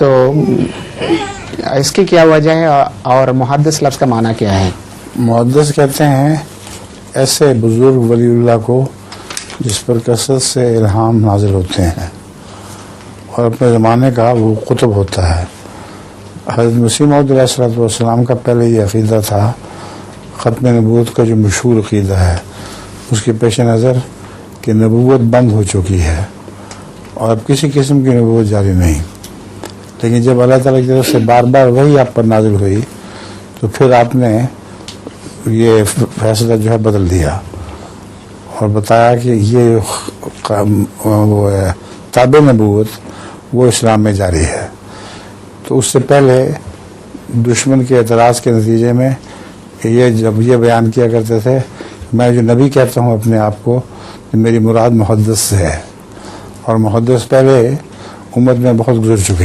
तो इसकी क्या वजह है और मुहद्दिस लफ्ज़ का माना क्या है? मुहद्दिस कहते हैं ऐसे बुजुर्ग वलीउल्लाह को जिस पर कसरत से इल्हाम नाजिल होते हैं और अपने ज़माने का वो कुतुब होता है। हज़रत मसीह मौऊद अलैहिस्सलाम का पहले ये अक़ीदा था, ख़त्म नबूवत का जो मशहूर अक़ीदा है उसके पेश नज़र कि नबूवत बंद हो चुकी है और अब किसी किस्म की नबूवत जारी नहीं। लेकिन जब अल्लाह ताला की तरफ से बार बार वही आप पर नाजिल हुई तो फिर आपने ये फैसला जो है बदल दिया और बताया कि ये वो है ताबे नबूवत वो इस्लाम में जारी है। तो उससे पहले दुश्मन के एतराज़ के नतीजे में ये जब ये बयान किया करते थे, मैं जो नबी कहता हूँ अपने आप को, मेरी मुराद मुहद्दिस से है और मुहद्दिस पहले उम्मत में बहुत गुजर चुके हैं।